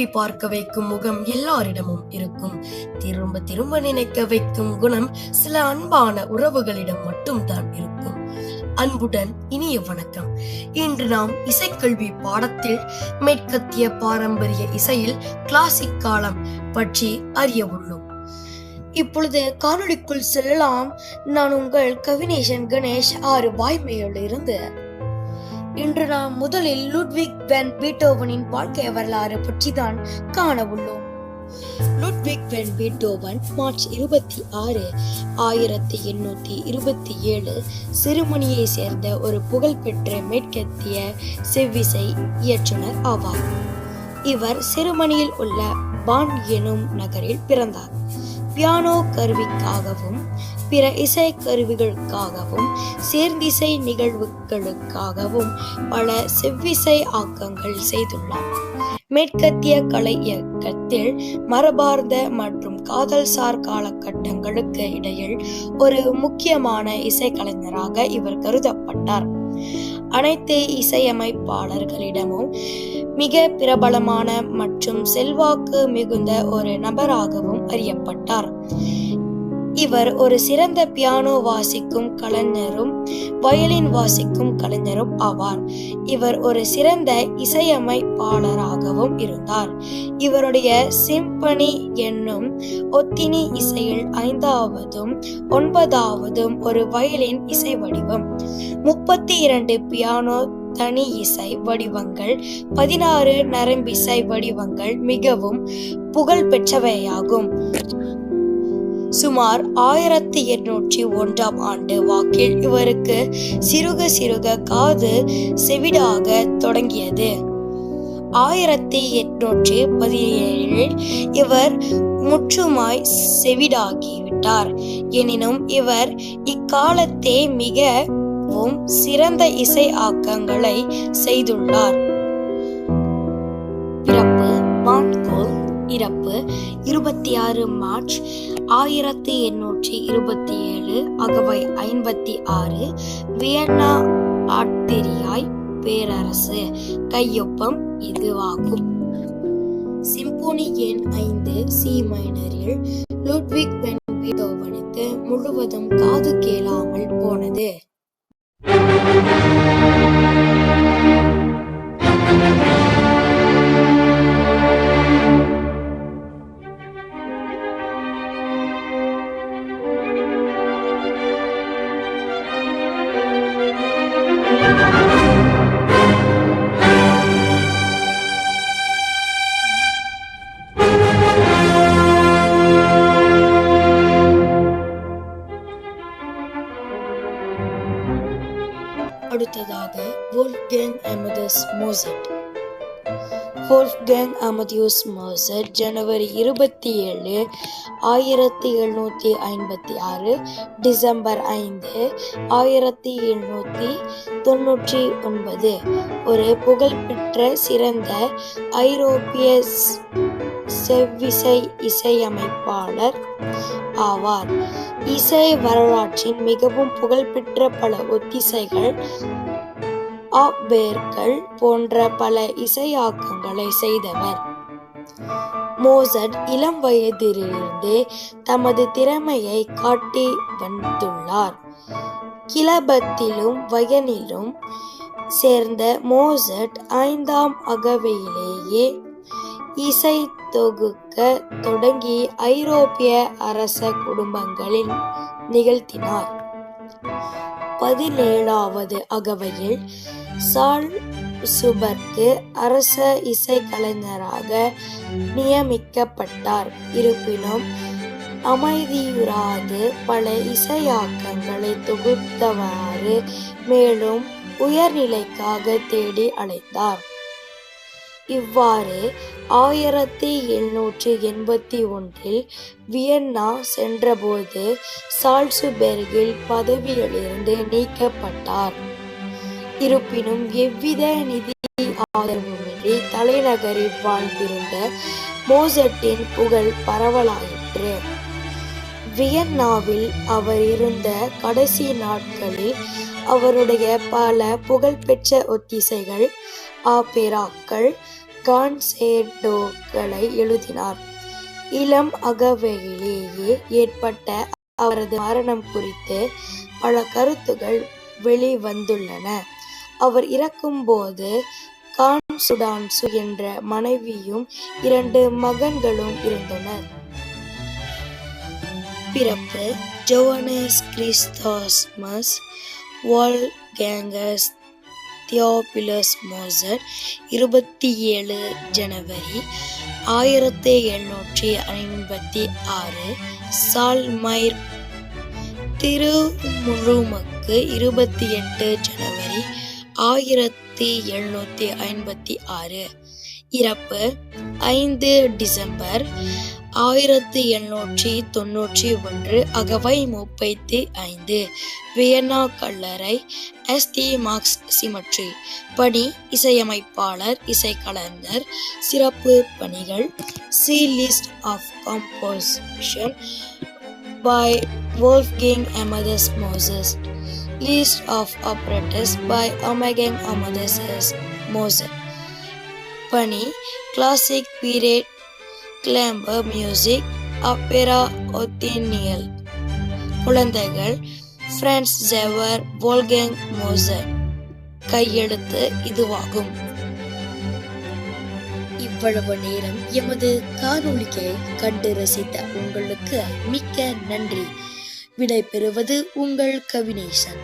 திரும்பி பார்க்க வைக்கும் முகம் எல்லாரிடமும் இருக்கும். திரும்ப திரும்ப நினைக்க வைக்கும் குணம் சில அன்பான உறவுகளிடம் மட்டும்தான் இருக்கும். அன்புடன் இனிய வணக்கம். இன்று நாம் இசைக்கல்வி பாடத்தில் மேற்கத்திய பாரம்பரிய இசையில் கிளாசிக் காலம் பற்றி அறிய உள்ளோம். இப்பொழுது காணொளிக்குள் செல்லலாம். நான் உங்கள் கவினேஷன் கணேஷ் 6 வாய்மையில் இருந்து. இன்று நாம் முதலில் லுட்விக் வேன் பீட்டோவனின் வாழ்க்கை வரலாறு பற்றி தான் காண உள்ளோம். லுட்விக் வேன் பீட்டோவன் மார்ச் 26, 1827 ஜெர்மனியை சேர்ந்த ஒரு புகழ்பெற்ற மேற்கத்திய செவ்விசை இயற்றுனர் ஆவார். இவர் ஜெர்மனியில் உள்ள பான் எனும் நகரில் பிறந்தார். பியானோ கருவிக்காகவும் பிற இசை கருவிகளுக்காகவும் சேர்ந்திசை நிகழ்வுகளுக்காகவும் பல செவ்விசை ஆக்கங்கள் செய்துள்ளார். மேற்கத்திய கலை இயக்கத்தில் மரபார்ந்த மற்றும் காதல்சார் காலகட்டங்களுக்கு இடையில் ஒரு முக்கியமான இசைக்கலைஞராக இவர் கருதப்பட்டார். அனைத்து இசையமைப்பாளர்களிடமும் மிக பிரபலமான மற்றும் செல்வாக்கு மிகுந்த ஒரு நபராகவும் அறியப்பட்டார். இவர் ஒரு சிறந்த பியானோ வாசிக்கும் கலைஞரும் வயலின் வாசிக்கும் கலைஞரும் ஆவார். இவர் ஒரு சிறந்த இசையமைப்பாளராகவும் இருந்தார். இவருடைய சிம்பனி என்னும் ஒத்தினி இசையில் 5வதும் 9வதும் ஒரு வயலின் இசை வடிவம், 32 பியானோ தனி இசை வடிவங்கள், 16 நரம்பிசை வடிவங்கள் மிகவும் புகழ் பெற்றவையாகும். சுமார் 1801 ஆண்டு வாக்கில் இவருக்கு சிறுக காது செவிடாக தொடங்கியது. 1817 இவர் முற்றுமாய் செவிடாகிவிட்டார். எனினும் இவர் இக்காலத்தே மிகவும் சிறந்த இசை ஆக்கங்களை செய்துள்ளார். பிறப்பு பான்கோல், இறப்பு 26 மார்ச் 1827, அகவை 56, வியன்னா ஆட்ரியாய் பேரரசு. கையொப்பம் இதுவாகும். சிம்போனி எண் 5 சி மைனரில் லுட்விக் வேன் பீட்டோவனுக்கு முழுவதும் காது கேளாமல் போனது. அடுத்ததாக வோல்ஃப்கேங் அமேடியஸ் மோசட். வோல்ஃப்கேங் அமேடியஸ் மோசட் ஜனவரி 27, 1756, டிசம்பர் 5, 1799 ஒரு புகழ்பெற்ற சிறந்த ஐரோப்பிய செவ்விசை இசையமைப்பாளர் ஆவார். இசை வரலாற்றின் மிகவும் புகழ்பெற்ற பல ஒத்திசைகள், ஆப்பேர்கள் போன்ற பல இசையாக்கங்களை செய்தவர். மோசட் இளம் வயதிலிருந்தே தமது திறமையை காட்டி வந்துள்ளார். கிளபத்திலும் வயலிலும் சேர்ந்த மோசட் 5ஆம் அகவையிலேயே இசை தொகுக்க தொடங்கி ஐரோப்பிய அரச குடும்பங்களில் நிகழ்த்தினார். 17வது அகவையில் சால்சுபர்க்கு அரச இசைக்கலைஞராக நியமிக்கப்பட்டார். இருப்பினும் அமைதியுறாது பல இசையாக்கங்களை தொகுத்தவாறு மேலும் உயர்நிலைக்காக தேடி அலைந்தார். இவ்வாறு 1781 வியன்னா சென்றபோது சால்சுபெர்கில் பதவியிலிருந்து நீக்கப்பட்டார். இருப்பினும் எவ்வித நிதி ஆதரவுமின்றி தலைநகரில் வாழ்ந்திருந்த மோசட்டின் புகழ் பரவலாயிற்று. வியன்னாவில் அவர் இருந்த கடைசி நாட்களில் அவருடைய பல புகழ்பெற்ற ஒத்திசைகள், ஆபேராக்கள் கான்சேர்டோக்களை எழுதினார். இளம் அகவையிலேயே ஏற்பட்ட அவரது மரணம் குறித்து பல கருத்துகள் வெளிவந்துள்ளன. அவர் இறக்கும்போது கான்சுடான்சு என்ற மனைவியும் 2 மகன்களும் இருந்தனர். பிறப்பு: ஜோவனஸ் கிறிஸ்தோஸ்மஸ் வால்கேங்கஸ் தியோபிலஸ் மோசட், 27 ஜனவரி 1756, சால்மைர். திருமுழுமக்கு 28 ஜனவரி 1756. இறப்பு: 5 டிசம்பர் 1791, அகவை 35, வியன்னா கல்லறை, St. Mark's Cemetery. பணி: இசையமைப்பாளர், இசைக்கலைஞர். சிறப்பு பணிகள்: See List of composition by Wolfgang Amadeus Mozart. List of operettas by Wolfgang Amadeus Mozart. பணி: Classic Period Chamber Music, Opera Othniel. குழந்தைகள்: பிரான்ஸ் ஜெவர், வோல்கேங் மோசட். கையெழுத்து இதுவாகும். இவ்வளவு நேரம் எமது காணொளியை கண்டு ரசித்த உங்களுக்கு மிக்க நன்றி. விடை பெறுவது உங்கள் கவினேசன்.